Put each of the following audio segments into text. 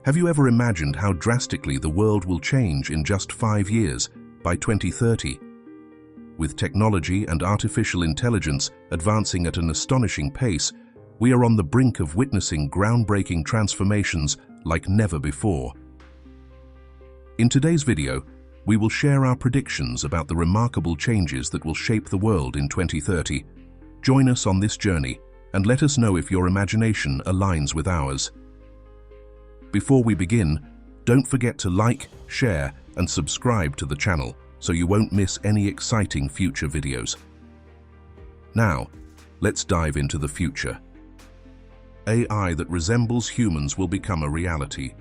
Have you ever imagined how drastically the world will change in just 5 years, by 2030? With technology and artificial intelligence advancing at an astonishing pace, we are on the brink of witnessing groundbreaking transformations like never before. In today's video, we will share our predictions about the remarkable changes that will shape the world in 2030. Join us on this journey and let us know if your imagination aligns with ours. Before we begin, don't forget to like, share, and subscribe to the channel so you won't miss any exciting future videos. Now, let's dive into the future. AI that resembles humans will become a reality.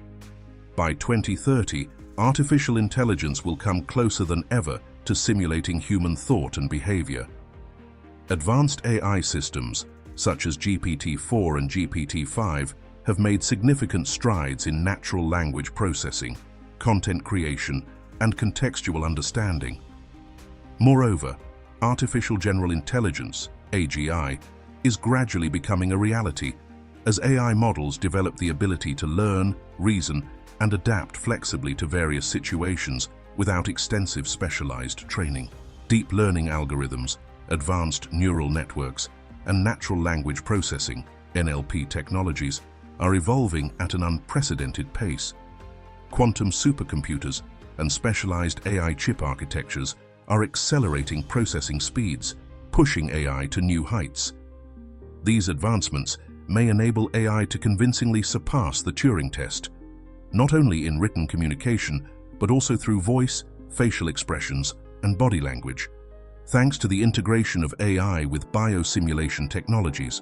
By 2030, artificial intelligence will come closer than ever to simulating human thought and behavior. Advanced AI systems, such as GPT-4 and GPT-5, have made significant strides in natural language processing, content creation, and contextual understanding. Moreover, artificial general intelligence, AGI, is gradually becoming a reality as AI models develop the ability to learn, reason, and adapt flexibly to various situations without extensive specialized training. Deep learning algorithms, advanced neural networks, and natural language processing, NLP technologies, are evolving at an unprecedented pace. Quantum supercomputers and specialized AI chip architectures are accelerating processing speeds, pushing AI to new heights. These advancements may enable AI to convincingly surpass the Turing test, not only in written communication, but also through voice, facial expressions, and body language, thanks to the integration of AI with biosimulation technologies.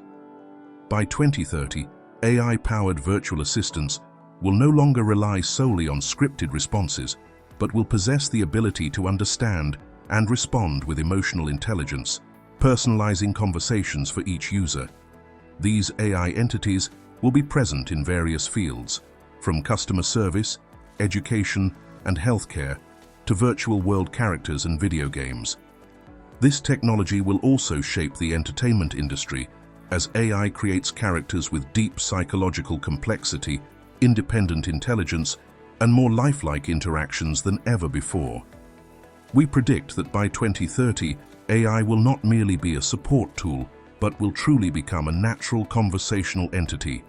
By 2030, AI-powered virtual assistants will no longer rely solely on scripted responses, but will possess the ability to understand and respond with emotional intelligence, personalizing conversations for each user. These AI entities will be present in various fields, from customer service, education, and healthcare, to virtual world characters and video games. This technology will also shape the entertainment industry as AI creates characters with deep psychological complexity, independent intelligence, and more lifelike interactions than ever before. We predict that by 2030, AI will not merely be a support tool, but will truly become a natural conversational entity,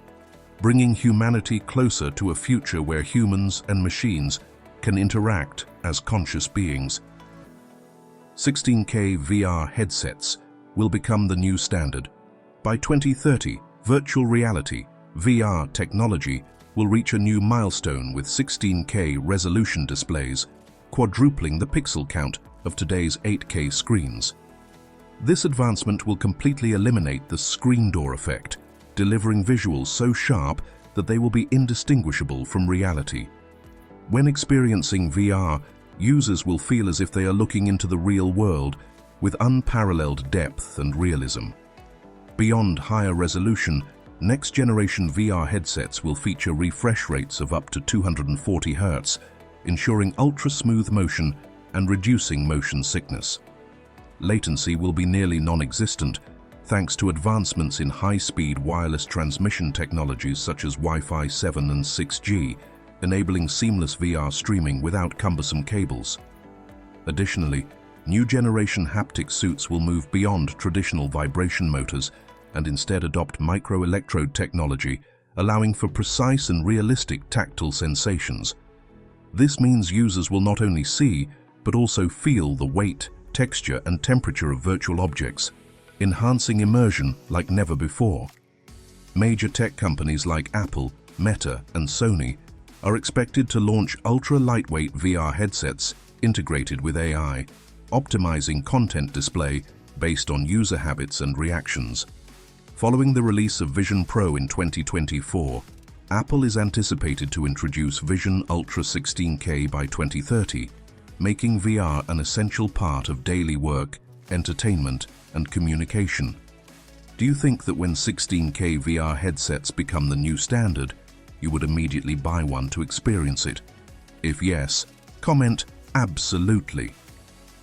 bringing humanity closer to a future where humans and machines can interact as conscious beings. 16K VR headsets will become the new standard. By 2030, virtual reality, VR technology, will reach a new milestone with 16K resolution displays, quadrupling the pixel count of today's 8K screens. This advancement will completely eliminate the screen door effect, delivering visuals so sharp that they will be indistinguishable from reality. When experiencing VR, users will feel as if they are looking into the real world with unparalleled depth and realism. Beyond higher resolution, next-generation VR headsets will feature refresh rates of up to 240 Hz, ensuring ultra-smooth motion and reducing motion sickness. Latency will be nearly non-existent, thanks to advancements in high-speed wireless transmission technologies such as Wi-Fi 7 and 6G, enabling seamless VR streaming without cumbersome cables. Additionally, new-generation haptic suits will move beyond traditional vibration motors and instead adopt microelectrode technology, allowing for precise and realistic tactile sensations. This means users will not only see, but also feel the weight, texture, and temperature of virtual objects, enhancing immersion like never before. Major tech companies like Apple, Meta, and Sony are expected to launch ultra-lightweight VR headsets integrated with AI, optimizing content display based on user habits and reactions. Following the release of Vision Pro in 2024, Apple is anticipated to introduce Vision Ultra 16K by 2030, making VR an essential part of daily work, entertainment, and communication. Do you think that when 16K VR headsets become the new standard, you would immediately buy one to experience it? If yes, comment absolutely.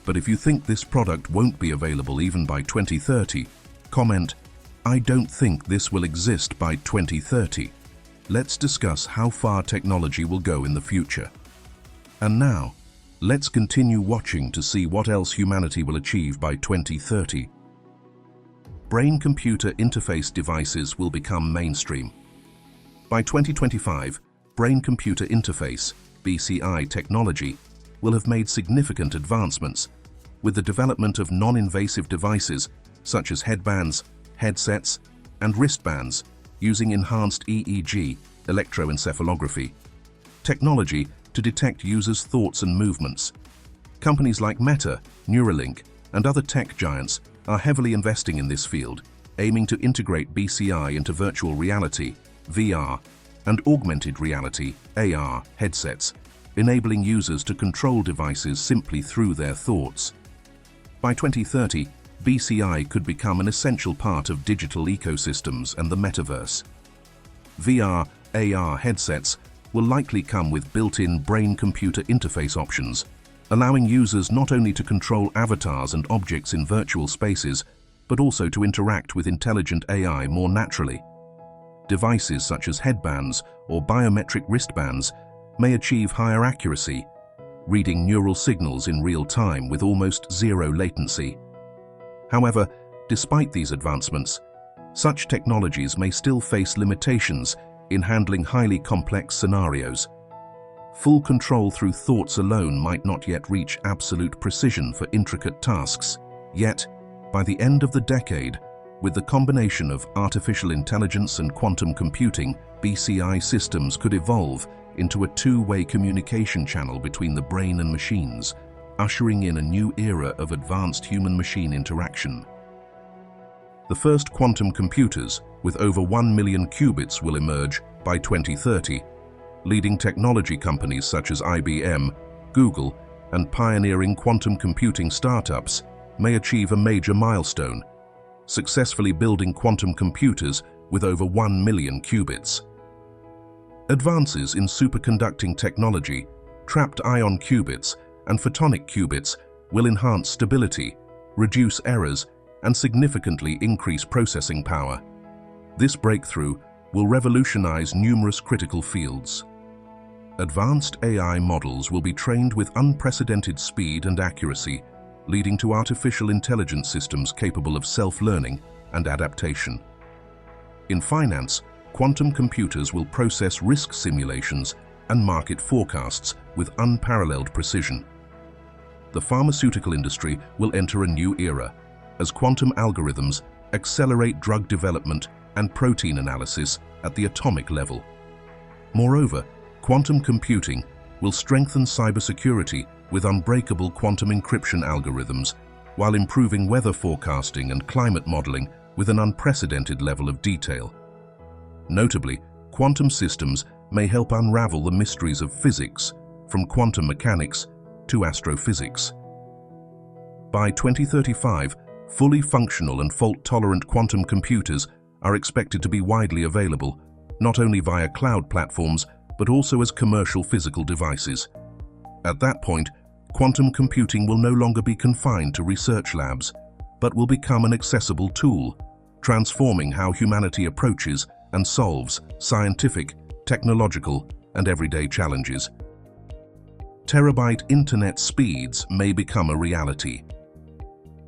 But if you think this product won't be available even by 2030, comment I don't think this will exist by 2030. let's discuss how far technology will go in the future. And now, let's continue watching to see what else humanity will achieve by 2030. Brain-computer interface devices will become mainstream. By 2025, brain-computer interface (BCI) technology will have made significant advancements, with the development of non-invasive devices such as headbands, headsets, and wristbands using enhanced EEG, electroencephalography, technology to detect users' thoughts and movements. Companies like Meta, Neuralink, and other tech giants are heavily investing in this field, aiming to integrate BCI into virtual reality, VR, and augmented reality, AR, headsets, enabling users to control devices simply through their thoughts. By 2030, BCI could become an essential part of digital ecosystems and the metaverse. VR, AR headsets will likely come with built-in brain-computer interface options, allowing users not only to control avatars and objects in virtual spaces, but also to interact with intelligent AI more naturally. Devices such as headbands or biometric wristbands may achieve higher accuracy, reading neural signals in real time with almost zero latency. However, despite these advancements, such technologies may still face limitations in handling highly complex scenarios. Full control through thoughts alone might not yet reach absolute precision for intricate tasks. Yet, by the end of the decade, with the combination of artificial intelligence and quantum computing, BCI systems could evolve into a two-way communication channel between the brain and machines, ushering in a new era of advanced human-machine interaction. The first quantum computers with over 1 million qubits will emerge by 2030. Leading technology companies such as IBM, Google, and pioneering quantum computing startups may achieve a major milestone, successfully building quantum computers with over 1 million qubits. Advances in superconducting technology, trapped ion qubits, and photonic qubits will enhance stability, reduce errors, and significantly increase processing power. This breakthrough will revolutionize numerous critical fields. Advanced AI models will be trained with unprecedented speed and accuracy, leading to artificial intelligence systems capable of self-learning and adaptation. In finance, quantum computers will process risk simulations and market forecasts with unparalleled precision. The pharmaceutical industry will enter a new era, as quantum algorithms accelerate drug development and protein analysis at the atomic level. Moreover, quantum computing will strengthen cybersecurity with unbreakable quantum encryption algorithms, while improving weather forecasting and climate modeling with an unprecedented level of detail. Notably, quantum systems may help unravel the mysteries of physics, from quantum mechanics to astrophysics. By 2035, fully functional and fault-tolerant quantum computers are expected to be widely available, not only via cloud platforms, but also as commercial physical devices. At that point, quantum computing will no longer be confined to research labs, but will become an accessible tool, transforming how humanity approaches and solves scientific, technological, and everyday challenges. Terabyte internet speeds may become a reality.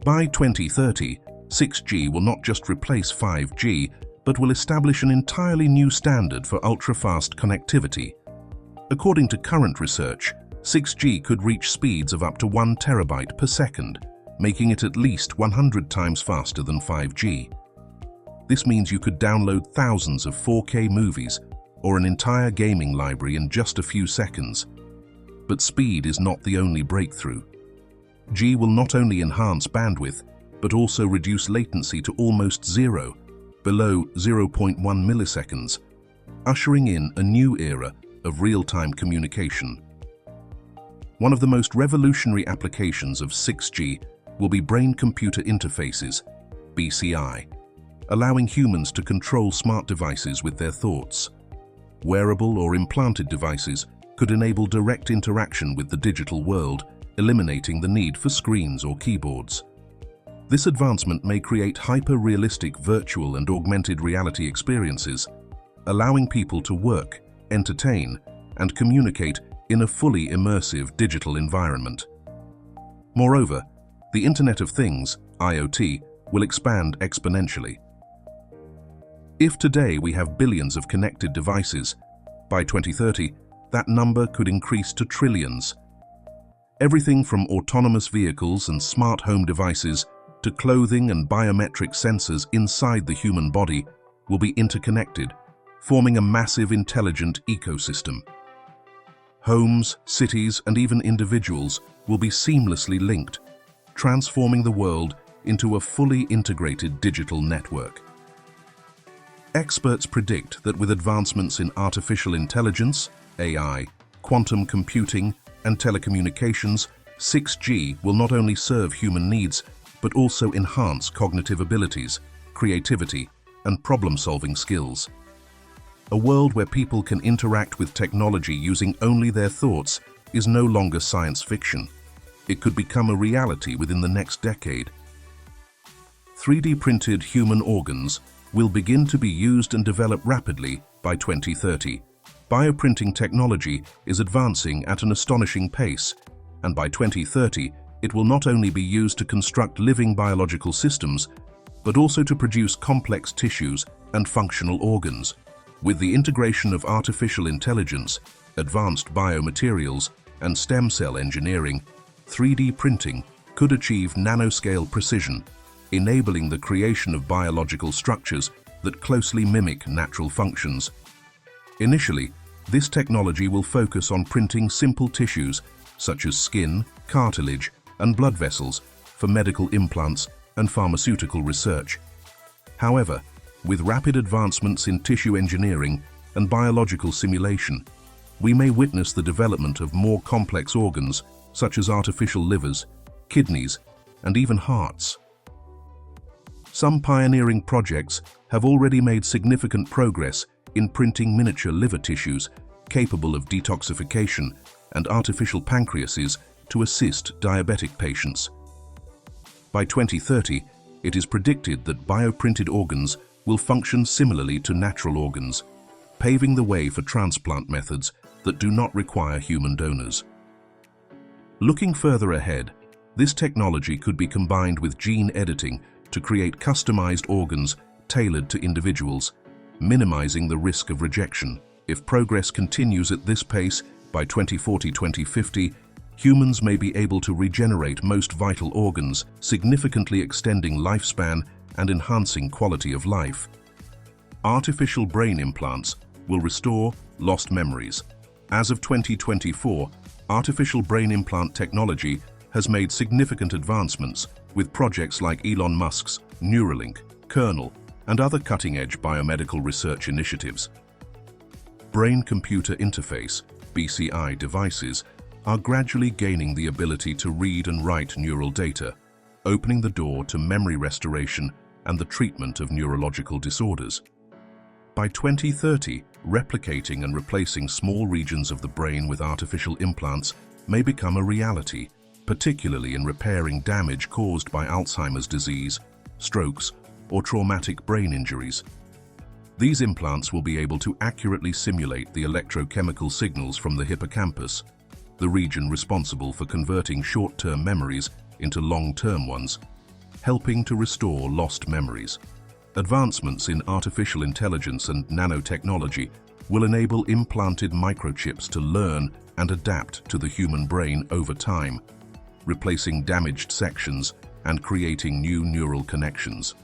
By 2030, 6G will not just replace 5G, but will establish an entirely new standard for ultra-fast connectivity. According to current research, 6G could reach speeds of up to 1 terabyte per second, making it at least 100 times faster than 5G. This means you could download thousands of 4K movies or an entire gaming library in just a few seconds. But speed is not the only breakthrough. G will not only enhance bandwidth, but also reduce latency to almost zero, below 0.1 milliseconds, ushering in a new era of real-time communication. One of the most revolutionary applications of 6G will be brain-computer interfaces, BCI, allowing humans to control smart devices with their thoughts. Wearable or implanted devices could enable direct interaction with the digital world, eliminating the need for screens or keyboards. This advancement may create hyper-realistic virtual and augmented reality experiences, allowing people to work, entertain, and communicate in a fully immersive digital environment. Moreover, the Internet of Things, IoT, will expand exponentially. If today we have billions of connected devices, by 2030, that number could increase to trillions. Everything from autonomous vehicles and smart home devices to clothing and biometric sensors inside the human body will be interconnected, forming a massive intelligent ecosystem. Homes, cities, and even individuals will be seamlessly linked, transforming the world into a fully integrated digital network. Experts predict that with advancements in artificial intelligence, AI, quantum computing, and telecommunications, 6G will not only serve human needs, but also enhance cognitive abilities, creativity, and problem-solving skills. A world where people can interact with technology using only their thoughts is no longer science fiction. It could become a reality within the next decade. 3D printed human organs will begin to be used and developed rapidly by 2030. Bioprinting technology is advancing at an astonishing pace, and by 2030, it will not only be used to construct living biological systems, but also to produce complex tissues and functional organs. With the integration of artificial intelligence, advanced biomaterials, and stem cell engineering, 3D printing could achieve nanoscale precision, enabling the creation of biological structures that closely mimic natural functions. Initially, this technology will focus on printing simple tissues such as skin, cartilage, and blood vessels for medical implants and pharmaceutical research. However, with rapid advancements in tissue engineering and biological simulation, we may witness the development of more complex organs such as artificial livers, kidneys, and even hearts. Some pioneering projects have already made significant progress in printing miniature liver tissues capable of detoxification and artificial pancreases to assist diabetic patients. By 2030, it is predicted that bioprinted organs will function similarly to natural organs, paving the way for transplant methods that do not require human donors. Looking further ahead, this technology could be combined with gene editing to create customized organs tailored to individuals, minimizing the risk of rejection. If progress continues at this pace, by 2040-2050, humans may be able to regenerate most vital organs, significantly extending lifespan and enhancing quality of life. Artificial brain implants will restore lost memories. As of 2024, artificial brain implant technology has made significant advancements with projects like Elon Musk's Neuralink, Kernel, and other cutting-edge biomedical research initiatives. Brain-computer interface, BCI devices, are gradually gaining the ability to read and write neural data, opening the door to memory restoration and the treatment of neurological disorders. By 2030, replicating and replacing small regions of the brain with artificial implants may become a reality, particularly in repairing damage caused by Alzheimer's disease, strokes, or traumatic brain injuries. These implants will be able to accurately simulate the electrochemical signals from the hippocampus, the region responsible for converting short-term memories into long-term ones, helping to restore lost memories. Advancements in artificial intelligence and nanotechnology will enable implanted microchips to learn and adapt to the human brain over time, replacing damaged sections and creating new neural connections.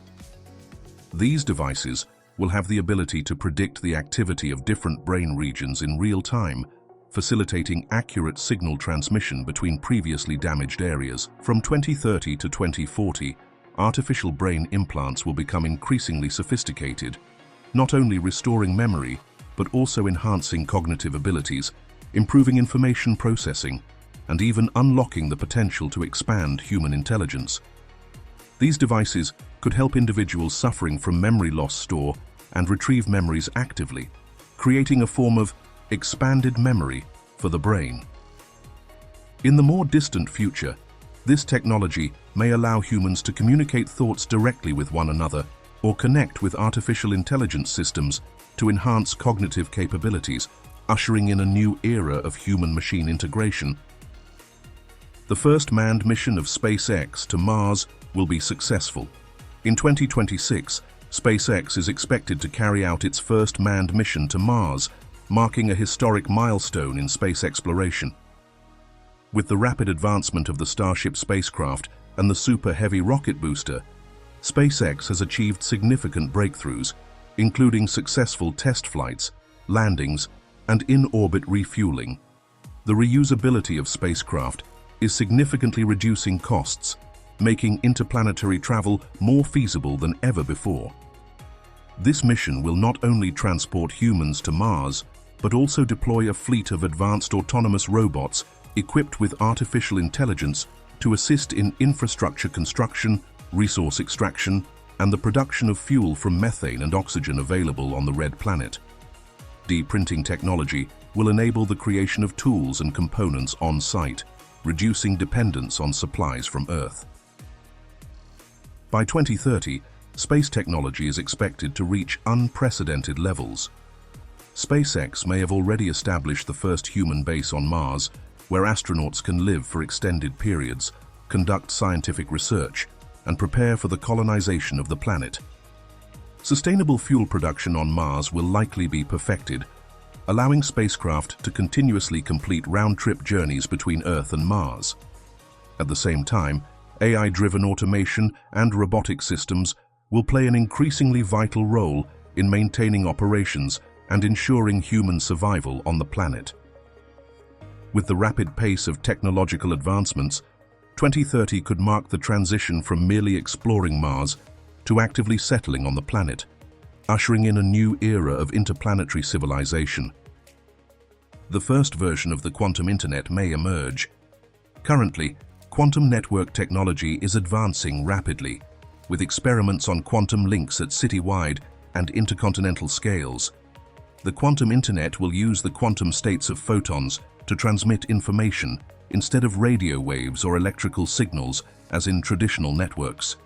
These devices will have the ability to predict the activity of different brain regions in real time, facilitating accurate signal transmission between previously damaged areas. From 2030 to 2040, artificial brain implants will become increasingly sophisticated, not only restoring memory, but also enhancing cognitive abilities, improving information processing, and even unlocking the potential to expand human intelligence. These devices could help individuals suffering from memory loss store and retrieve memories actively, creating a form of expanded memory for the brain. In the more distant future, this technology may allow humans to communicate thoughts directly with one another or connect with artificial intelligence systems to enhance cognitive capabilities, ushering in a new era of human-machine integration. The first manned mission of SpaceX to Mars will be successful. In 2026, SpaceX is expected to carry out its first manned mission to Mars, marking a historic milestone in space exploration. With the rapid advancement of the Starship spacecraft and the Super Heavy rocket booster, SpaceX has achieved significant breakthroughs, including successful test flights, landings, and in-orbit refueling. The reusability of spacecraft is significantly reducing costs, making interplanetary travel more feasible than ever before. This mission will not only transport humans to Mars, but also deploy a fleet of advanced autonomous robots equipped with artificial intelligence to assist in infrastructure construction, resource extraction, and the production of fuel from methane and oxygen available on the Red Planet. 3D printing technology will enable the creation of tools and components on-site, reducing dependence on supplies from Earth. By 2030, space technology is expected to reach unprecedented levels. SpaceX may have already established the first human base on Mars, where astronauts can live for extended periods, conduct scientific research, and prepare for the colonization of the planet. Sustainable fuel production on Mars will likely be perfected, allowing spacecraft to continuously complete round-trip journeys between Earth and Mars. At the same time, AI-driven automation and robotic systems will play an increasingly vital role in maintaining operations and ensuring human survival on the planet. With the rapid pace of technological advancements, 2030 could mark the transition from merely exploring Mars to actively settling on the planet, ushering in a new era of interplanetary civilization. The first version of the quantum internet may emerge. Currently, quantum network technology is advancing rapidly, with experiments on quantum links at citywide and intercontinental scales. The quantum internet will use the quantum states of photons to transmit information instead of radio waves or electrical signals as in traditional networks.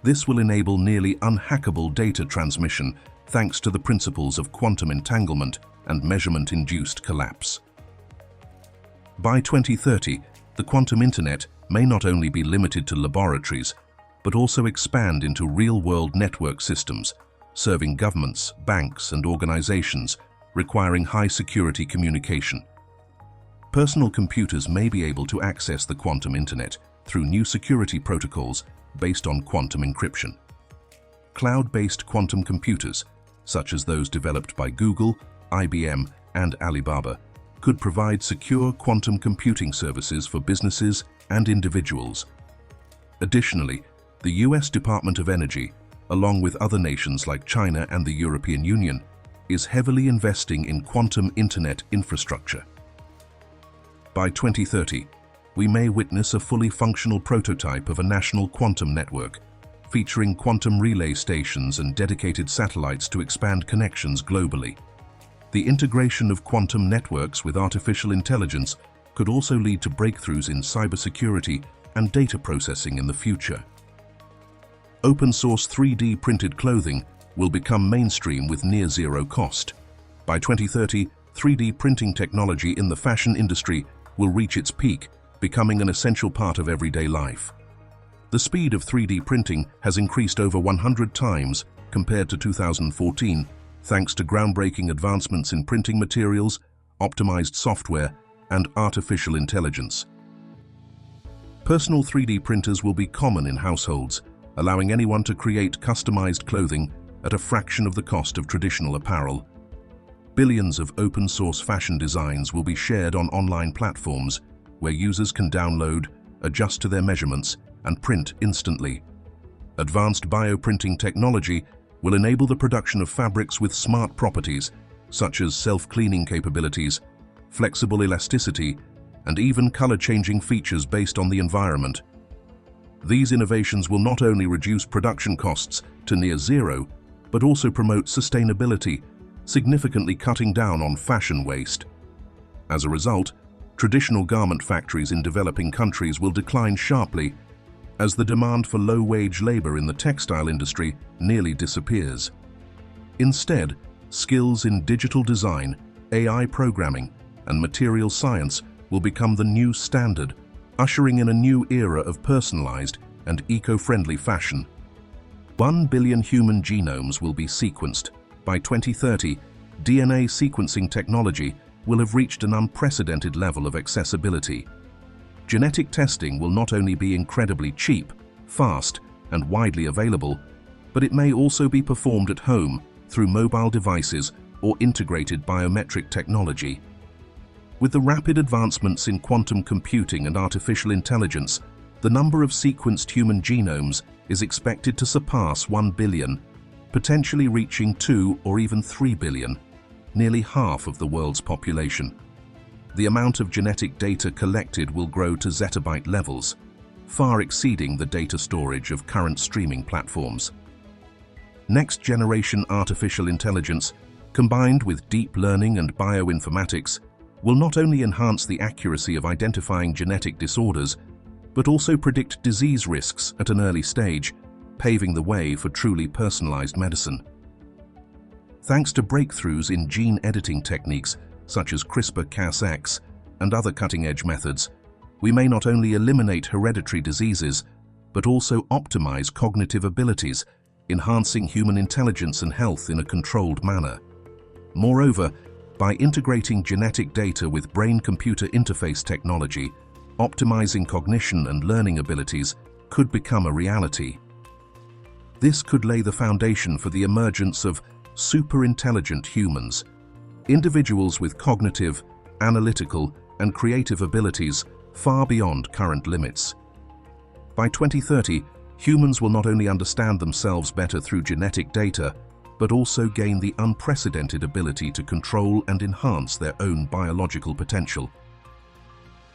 This will enable nearly unhackable data transmission thanks to the principles of quantum entanglement and measurement-induced collapse. By 2030, the quantum internet may not only be limited to laboratories, but also expand into real-world network systems, serving governments, banks, and organizations requiring high-security communication. Personal computers may be able to access the quantum internet through new security protocols based on quantum encryption. Cloud-based quantum computers, such as those developed by Google, IBM, and Alibaba, could provide secure quantum computing services for businesses and individuals. Additionally, the US Department of Energy, along with other nations like China and the European Union, is heavily investing in quantum internet infrastructure. By 2030, we may witness a fully functional prototype of a national quantum network, featuring quantum relay stations and dedicated satellites to expand connections globally. The integration of quantum networks with artificial intelligence could also lead to breakthroughs in cybersecurity and data processing in the future. Open-source 3D printed clothing will become mainstream with near-zero cost. By 2030, 3D printing technology in the fashion industry will reach its peak, becoming an essential part of everyday life. The speed of 3D printing has increased over 100 times compared to 2014, thanks to groundbreaking advancements in printing materials, optimized software, and artificial intelligence. Personal 3D printers will be common in households, allowing anyone to create customized clothing at a fraction of the cost of traditional apparel. Billions of open-source fashion designs will be shared on online platforms where users can download, adjust to their measurements, and print instantly. Advanced bioprinting technology will enable the production of fabrics with smart properties, such as self-cleaning capabilities, flexible elasticity, and even color-changing features based on the environment. These innovations will not only reduce production costs to near zero, but also promote sustainability, significantly cutting down on fashion waste. As a result, traditional garment factories in developing countries will decline sharply as the demand for low-wage labor in the textile industry nearly disappears. Instead, skills in digital design, AI programming, and material science will become the new standard, ushering in a new era of personalized and eco-friendly fashion. 1 billion human genomes will be sequenced. By 2030, DNA sequencing technology will have reached an unprecedented level of accessibility. Genetic testing will not only be incredibly cheap, fast, and widely available, but it may also be performed at home through mobile devices or integrated biometric technology. With the rapid advancements in quantum computing and artificial intelligence, the number of sequenced human genomes is expected to surpass 1 billion, potentially reaching 2 or even 3 billion, nearly half of the world's population. The amount of genetic data collected will grow to zettabyte levels, far exceeding the data storage of current streaming platforms. Next-generation artificial intelligence, combined with deep learning and bioinformatics, will not only enhance the accuracy of identifying genetic disorders, but also predict disease risks at an early stage, paving the way for truly personalized medicine. Thanks to breakthroughs in gene editing techniques such as CRISPR-Cas9 and other cutting-edge methods, we may not only eliminate hereditary diseases, but also optimize cognitive abilities, enhancing human intelligence and health in a controlled manner. Moreover, by integrating genetic data with brain-computer interface technology, optimizing cognition and learning abilities could become a reality. This could lay the foundation for the emergence of super-intelligent humans, individuals with cognitive, analytical, and creative abilities far beyond current limits. By 2030, humans will not only understand themselves better through genetic data, but also gain the unprecedented ability to control and enhance their own biological potential.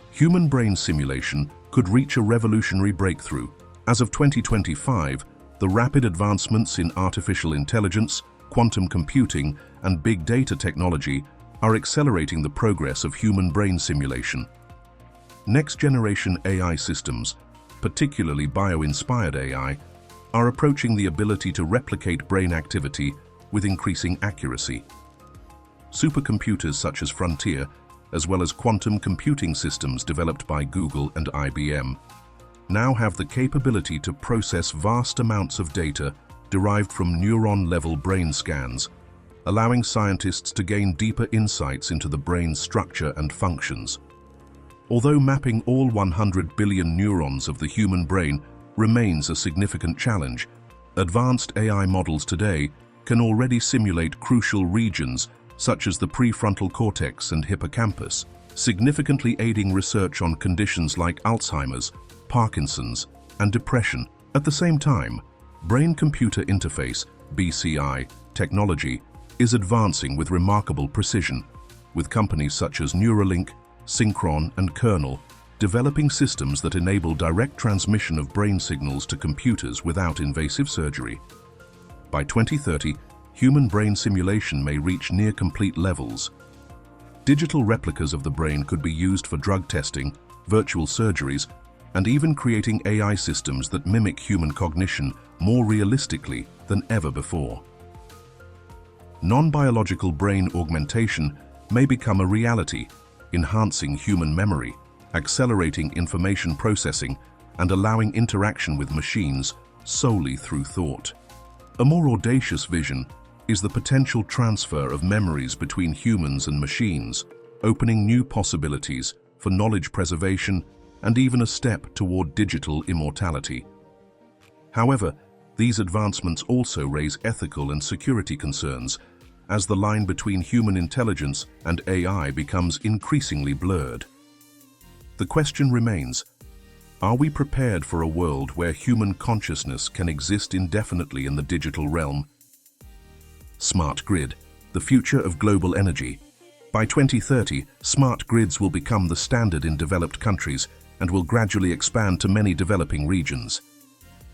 Human brain simulation could reach a revolutionary breakthrough. As of 2025, the rapid advancements in artificial intelligence, quantum computing, and big data technology are accelerating the progress of human brain simulation. Next-generation AI systems, particularly bio-inspired AI, are approaching the ability to replicate brain activity with increasing accuracy. Supercomputers such as Frontier, as well as quantum computing systems developed by Google and IBM, now have the capability to process vast amounts of data derived from neuron-level brain scans, allowing scientists to gain deeper insights into the brain's structure and functions. Although mapping all 100 billion neurons of the human brain remains a significant challenge, advanced AI models today can already simulate crucial regions such as the prefrontal cortex and hippocampus, significantly aiding research on conditions like Alzheimer's, Parkinson's, and depression. At the same time, brain-computer interface (BCI) technology is advancing with remarkable precision, with companies such as Neuralink, Synchron, and Kernel developing systems that enable direct transmission of brain signals to computers without invasive surgery. By 2030, human brain simulation may reach near-complete levels. Digital replicas of the brain could be used for drug testing, virtual surgeries, and even creating AI systems that mimic human cognition more realistically than ever before. Non-biological brain augmentation may become a reality, enhancing human memory, accelerating information processing, and allowing interaction with machines solely through thought. A more audacious vision is the potential transfer of memories between humans and machines, opening new possibilities for knowledge preservation and even a step toward digital immortality. However, these advancements also raise ethical and security concerns as the line between human intelligence and AI becomes increasingly blurred. The question remains, are we prepared for a world where human consciousness can exist indefinitely in the digital realm? Smart grid, the future of global energy. By 2030, smart grids will become the standard in developed countries and will gradually expand to many developing regions.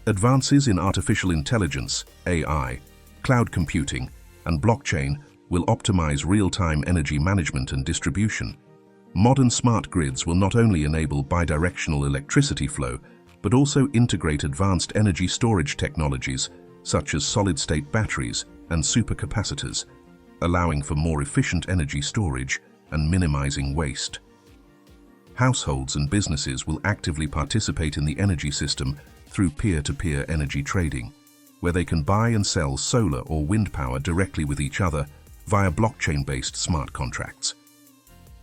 Advances in artificial intelligence, AI, cloud computing, and blockchain will optimize real-time energy management and distribution. Modern smart grids will not only enable bidirectional electricity flow, but also integrate advanced energy storage technologies such as solid-state batteries and supercapacitors. allowing for more efficient energy storage and minimizing waste. Households and businesses will actively participate in the energy system through peer-to-peer energy trading, where they can buy and sell solar or wind power directly with each other via blockchain-based smart contracts.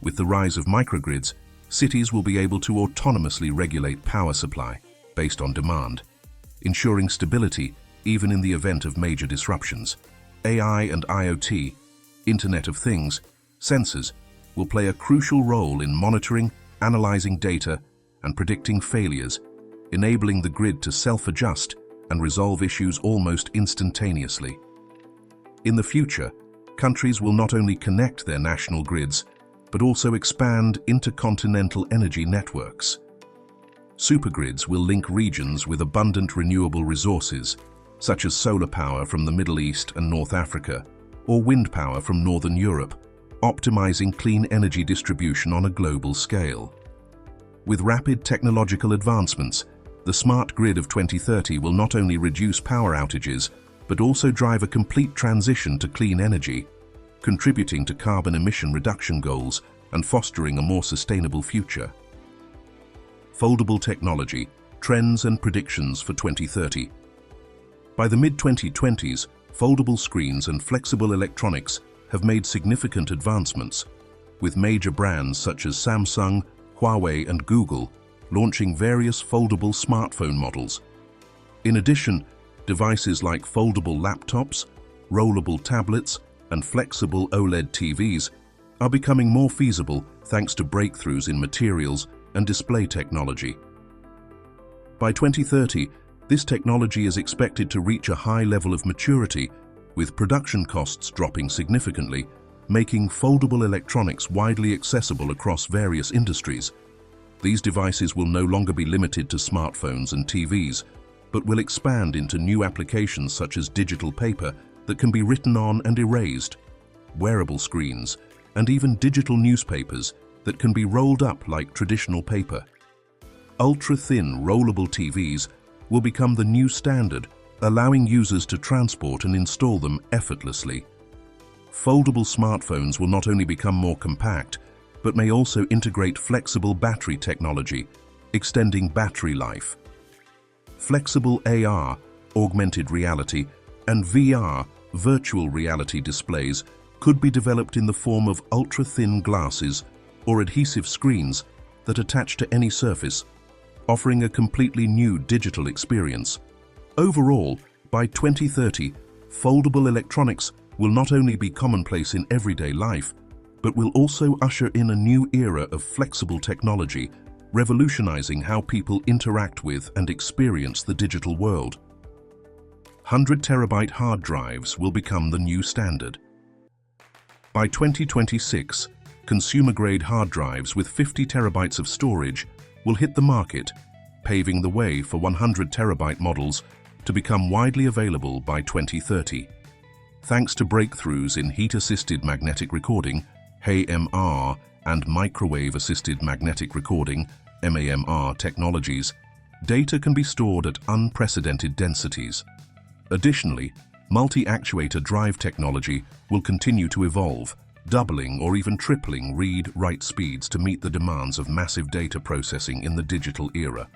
With the rise of microgrids, cities will be able to autonomously regulate power supply based on demand, ensuring stability even in the event of major disruptions. AI and IoT, Internet of Things, sensors will play a crucial role in monitoring, analyzing data, and predicting failures, enabling the grid to self-adjust and resolve issues almost instantaneously. In the future, countries will not only connect their national grids, but also expand intercontinental energy networks. Supergrids will link regions with abundant renewable resources, such as solar power from the Middle East and North Africa, or wind power from Northern Europe, optimizing clean energy distribution on a global scale. With rapid technological advancements, the smart grid of 2030 will not only reduce power outages, but also drive a complete transition to clean energy, contributing to carbon emission reduction goals and fostering a more sustainable future. Foldable Technology, Trends and Predictions for 2030. By the mid-2020s, foldable screens and flexible electronics have made significant advancements, with major brands such as Samsung, Huawei, and Google launching various foldable smartphone models. In addition, devices like foldable laptops, rollable tablets, and flexible OLED TVs are becoming more feasible thanks to breakthroughs in materials and display technology. By 2030, this technology is expected to reach a high level of maturity, with production costs dropping significantly, making foldable electronics widely accessible across various industries. These devices will no longer be limited to smartphones and TVs, but will expand into new applications such as digital paper that can be written on and erased, wearable screens, and even digital newspapers that can be rolled up like traditional paper. Ultra-thin rollable TVs will become the new standard, allowing users to transport and install them effortlessly. Foldable smartphones will not only become more compact, but may also integrate flexible battery technology, extending battery life. Flexible AR, augmented reality, and VR, virtual reality displays could be developed in the form of ultra-thin glasses or adhesive screens that attach to any surface, offering a completely new digital experience. Overall, by 2030, foldable electronics will not only be commonplace in everyday life, but will also usher in a new era of flexible technology, revolutionizing how people interact with and experience the digital world. 100-terabyte hard drives will become the new standard. By 2026, consumer-grade hard drives with 50 terabytes of storage will hit the market, paving the way for 100-terabyte models to become widely available by 2030. Thanks to breakthroughs in heat-assisted magnetic recording, AMR, and microwave-assisted magnetic recording, MAMR technologies, data can be stored at unprecedented densities. Additionally, multi-actuator drive technology will continue to evolve, doubling or even tripling read-write speeds to meet the demands of massive data processing in the digital era.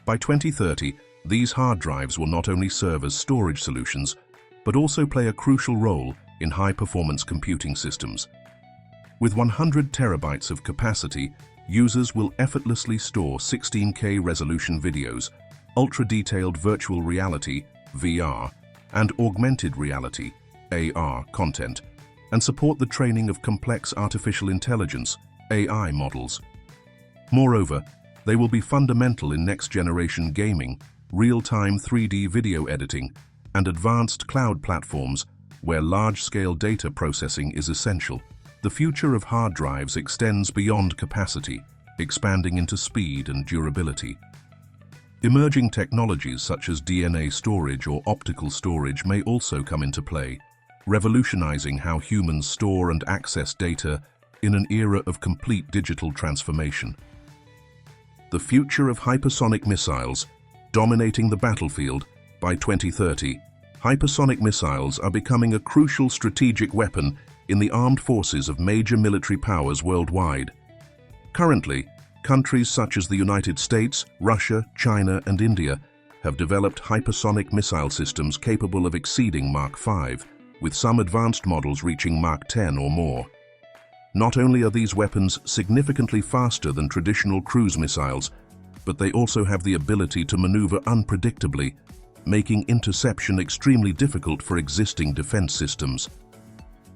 By 2030, these hard drives will not only serve as storage solutions, but also play a crucial role in high-performance computing systems. With 100 terabytes of capacity, users will effortlessly store 16K resolution videos, ultra-detailed virtual reality, VR, and augmented reality, AR, content, and support the training of complex artificial intelligence, AI models. Moreover, they will be fundamental in next-generation gaming, real-time 3D video editing, and advanced cloud platforms where large-scale data processing is essential. The future of hard drives extends beyond capacity, expanding into speed and durability. Emerging technologies such as DNA storage or optical storage may also come into play, revolutionizing how humans store and access data in an era of complete digital transformation. The future of hypersonic missiles, dominating the battlefield by 2030, hypersonic missiles are becoming a crucial strategic weapon in the armed forces of major military powers worldwide. Currently, countries such as the United States, Russia, China, and India have developed hypersonic missile systems capable of exceeding Mach 5, with some advanced models reaching Mach 10 or more. Not only are these weapons significantly faster than traditional cruise missiles, but they also have the ability to maneuver unpredictably, making interception extremely difficult for existing defense systems.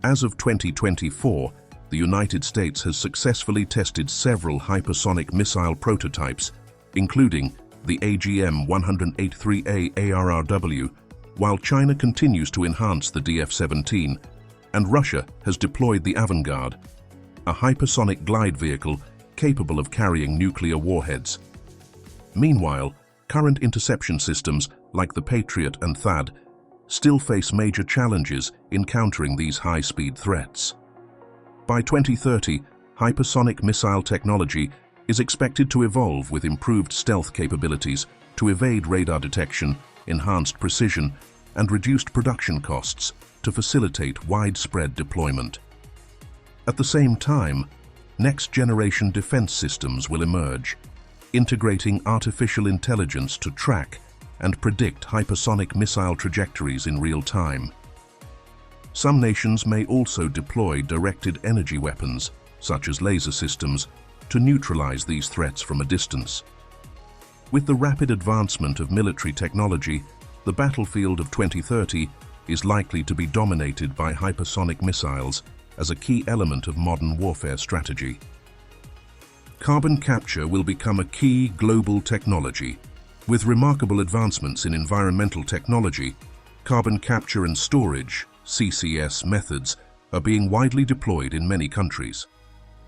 As of 2024, the United States has successfully tested several hypersonic missile prototypes, including the AGM-183A ARRW, while China continues to enhance the DF-17, and Russia has deployed the Avangard, a hypersonic glide vehicle capable of carrying nuclear warheads. Meanwhile, current interception systems like the Patriot and THAAD still face major challenges in countering these high-speed threats. By 2030, hypersonic missile technology is expected to evolve with improved stealth capabilities to evade radar detection, enhanced precision, and reduced production costs to facilitate widespread deployment. At the same time, next-generation defense systems will emerge, integrating artificial intelligence to track and predict hypersonic missile trajectories in real time. Some nations may also deploy directed energy weapons, such as laser systems, to neutralize these threats from a distance. With the rapid advancement of military technology, the battlefield of 2030 is likely to be dominated by hypersonic missiles as a key element of modern warfare strategy. Carbon capture will become a key global technology. With remarkable advancements in environmental technology, carbon capture and storage (CCS) methods are being widely deployed in many countries.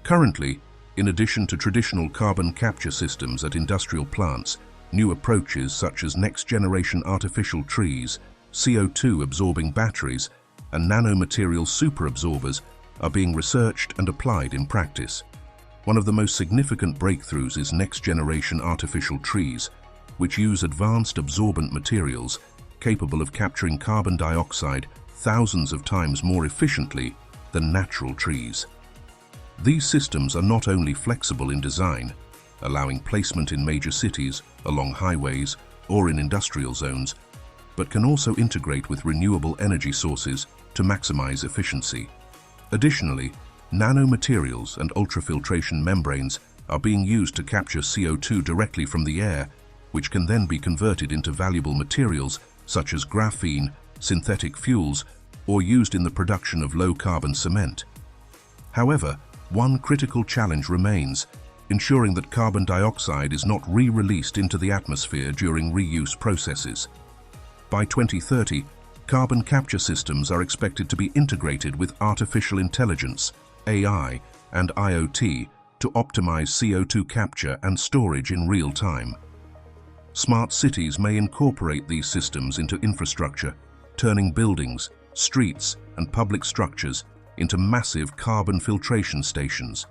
Currently, in addition to traditional carbon capture systems at industrial plants, new approaches such as next-generation artificial trees, CO2-absorbing batteries, and nanomaterial superabsorbers are being researched and applied in practice. One of the most significant breakthroughs is next-generation artificial trees, which use advanced absorbent materials capable of capturing carbon dioxide thousands of times more efficiently than natural trees. These systems are not only flexible in design, allowing placement in major cities, along highways, or in industrial zones, but can also integrate with renewable energy sources to maximize efficiency. Additionally, nanomaterials and ultrafiltration membranes are being used to capture CO2 directly from the air, which can then be converted into valuable materials such as graphene, synthetic fuels, or used in the production of low-carbon cement. However, one critical challenge remains: ensuring that carbon dioxide is not re-released into the atmosphere during reuse processes. By 2030, carbon capture systems are expected to be integrated with artificial intelligence, AI, and IoT to optimize CO2 capture and storage in real time. Smart cities may incorporate these systems into infrastructure, turning buildings, streets, and public structures into massive carbon filtration stations.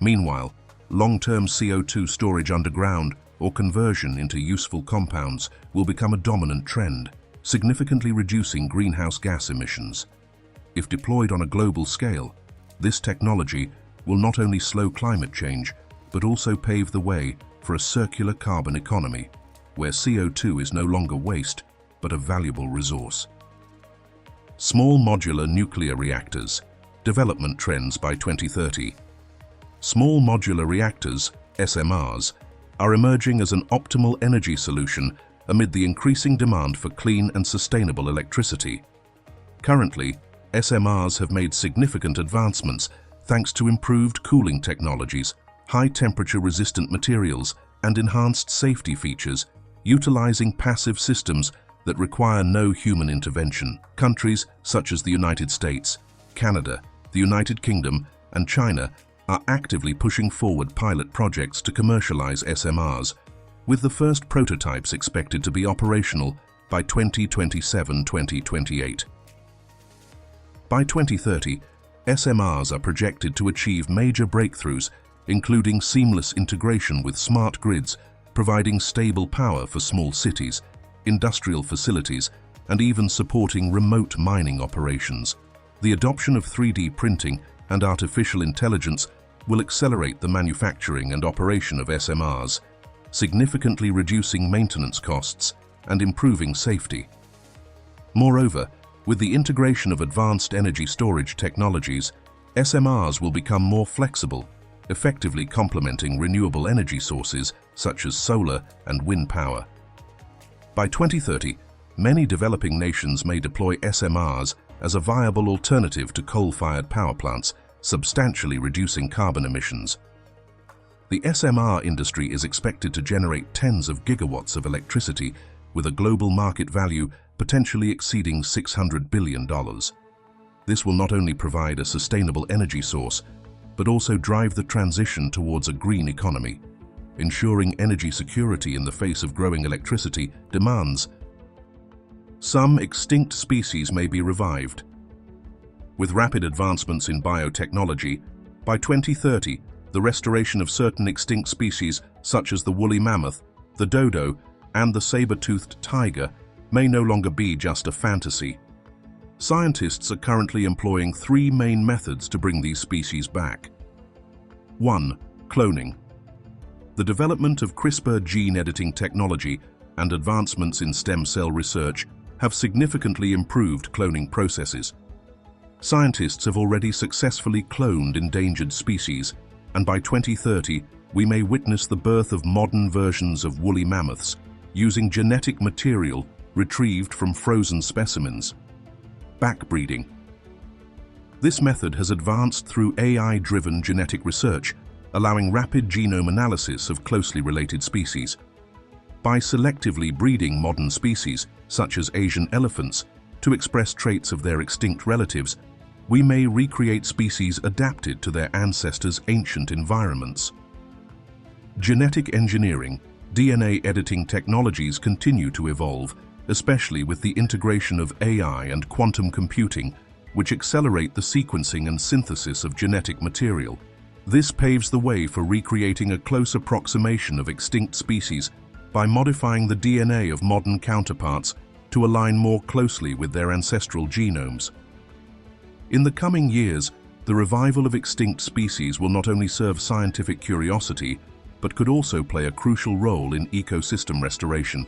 Meanwhile, long-term CO2 storage underground or conversion into useful compounds will become a dominant trend, significantly reducing greenhouse gas emissions. If deployed on a global scale, this technology will not only slow climate change, but also pave the way for a circular carbon economy, where CO2 is no longer waste, but a valuable resource. Small modular nuclear reactors, development trends by 2030. Small modular reactors, SMRs, are emerging as an optimal energy solution amid the increasing demand for clean and sustainable electricity. Currently, SMRs have made significant advancements thanks to improved cooling technologies, high-temperature resistant materials, and enhanced safety features, utilizing passive systems that require no human intervention. Countries such as the United States, Canada, the United Kingdom, and China are actively pushing forward pilot projects to commercialize SMRs, with the first prototypes expected to be operational by 2027-2028. By 2030, SMRs are projected to achieve major breakthroughs, including seamless integration with smart grids, providing stable power for small cities, industrial facilities, and even supporting remote mining operations. The adoption of 3D printing and artificial intelligence will accelerate the manufacturing and operation of SMRs, significantly reducing maintenance costs and improving safety. Moreover, with the integration of advanced energy storage technologies, SMRs will become more flexible, effectively complementing renewable energy sources such as solar and wind power. By 2030, many developing nations may deploy SMRs as a viable alternative to coal-fired power plants, substantially reducing carbon emissions. The SMR industry is expected to generate tens of gigawatts of electricity, with a global market value potentially exceeding $600 billion. This will not only provide a sustainable energy source, but also drive the transition towards a green economy, ensuring energy security in the face of growing electricity demands. Some extinct species may be revived. With rapid advancements in biotechnology, by 2030, the restoration of certain extinct species such as the woolly mammoth, the dodo, and the saber-toothed tiger may no longer be just a fantasy. Scientists are currently employing three main methods to bring these species back. 1. Cloning. The development of CRISPR gene editing technology and advancements in stem cell research have significantly improved cloning processes. Scientists have already successfully cloned endangered species, and by 2030, we may witness the birth of modern versions of woolly mammoths using genetic material retrieved from frozen specimens. Backbreeding. This method has advanced through AI-driven genetic research, allowing rapid genome analysis of closely related species. By selectively breeding modern species, such as Asian elephants, to express traits of their extinct relatives, we may recreate species adapted to their ancestors' ancient environments. Genetic engineering, DNA editing technologies continue to evolve, especially with the integration of AI and quantum computing, which accelerate the sequencing and synthesis of genetic material. This paves the way for recreating a close approximation of extinct species by modifying the DNA of modern counterparts to align more closely with their ancestral genomes. In the coming years, the revival of extinct species will not only serve scientific curiosity, but could also play a crucial role in ecosystem restoration.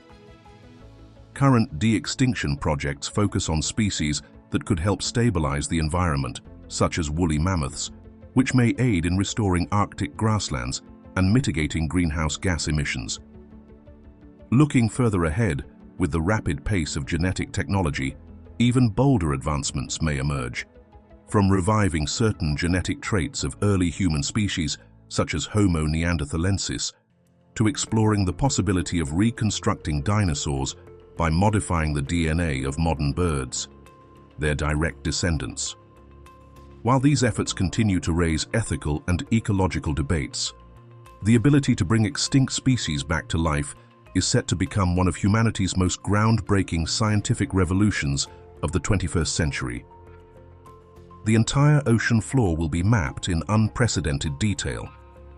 Current de-extinction projects focus on species that could help stabilize the environment, such as woolly mammoths, which may aid in restoring Arctic grasslands and mitigating greenhouse gas emissions. Looking further ahead, with the rapid pace of genetic technology, even bolder advancements may emerge. From reviving certain genetic traits of early human species, such as Homo neanderthalensis, to exploring the possibility of reconstructing dinosaurs by modifying the DNA of modern birds, their direct descendants. While these efforts continue to raise ethical and ecological debates, the ability to bring extinct species back to life is set to become one of humanity's most groundbreaking scientific revolutions of the 21st century. The entire ocean floor will be mapped in unprecedented detail.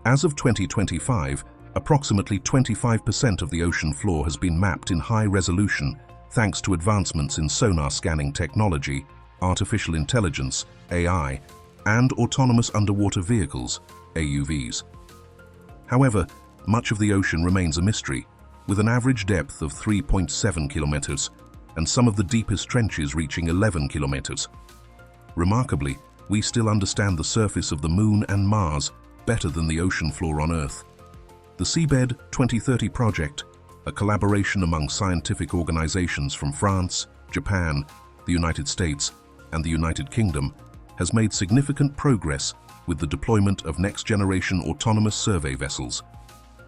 As of 2025, approximately 25% of the ocean floor has been mapped in high resolution thanks to advancements in sonar scanning technology, artificial intelligence, AI, and autonomous underwater vehicles, AUVs. However, much of the ocean remains a mystery, with an average depth of 3.7 kilometers and some of the deepest trenches reaching 11 kilometers. Remarkably, we still understand the surface of the Moon and Mars better than the ocean floor on Earth. The Seabed 2030 project, a collaboration among scientific organizations from France, Japan, the United States, and the United Kingdom, has made significant progress with the deployment of next-generation autonomous survey vessels.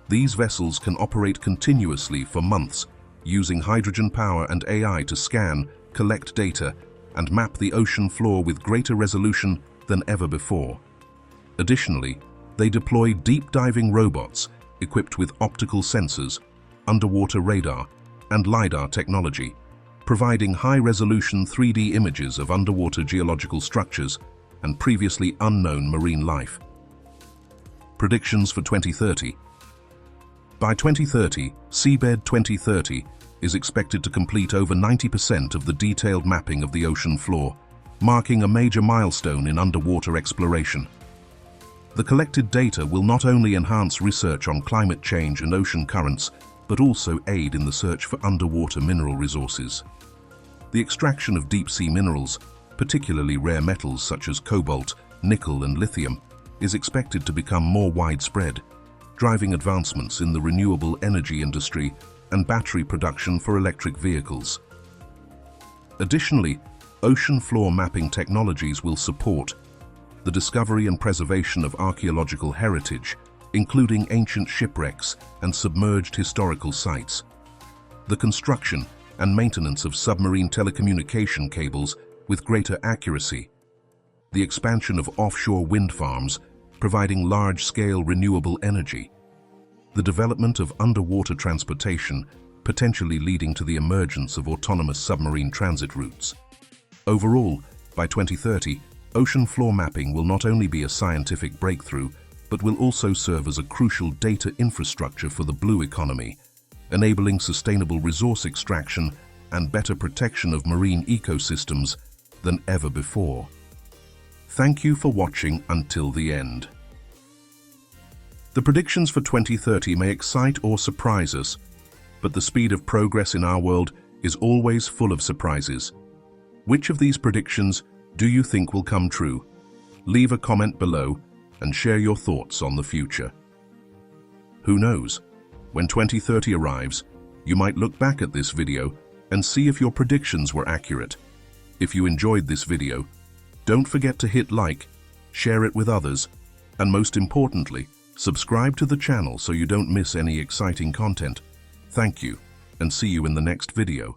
These vessels can operate continuously for months, using hydrogen power and AI to scan, collect data, and map the ocean floor with greater resolution than ever before. Additionally, they deploy deep-diving robots equipped with optical sensors, underwater radar, and LiDAR technology, providing high-resolution 3D images of underwater geological structures and previously unknown marine life. Predictions for 2030. By 2030, Seabed 2030 is expected to complete over 90% of the detailed mapping of the ocean floor, marking a major milestone in underwater exploration. The collected data will not only enhance research on climate change and ocean currents, but also aid in the search for underwater mineral resources. The extraction of deep-sea minerals, particularly rare metals such as cobalt, nickel and lithium, is expected to become more widespread, driving advancements in the renewable energy industry and battery production for electric vehicles. Additionally, ocean floor mapping technologies will support the discovery and preservation of archaeological heritage, including ancient shipwrecks and submerged historical sites, the construction and maintenance of submarine telecommunication cables with greater accuracy, the expansion of offshore wind farms, providing large-scale renewable energy, the development of underwater transportation, potentially leading to the emergence of autonomous submarine transit routes. Overall, by 2030, ocean floor mapping will not only be a scientific breakthrough, but will also serve as a crucial data infrastructure for the blue economy, enabling sustainable resource extraction and better protection of marine ecosystems than ever before. Thank you for watching until the end. The predictions for 2030 may excite or surprise us, but the speed of progress in our world is always full of surprises. Which of these predictions do you think will come true? Leave a comment below and share your thoughts on the future. Who knows? When 2030 arrives, you might look back at this video and see if your predictions were accurate. If you enjoyed this video, don't forget to hit like, share it with others, and most importantly, subscribe to the channel so you don't miss any exciting content. Thank you, and see you in the next video.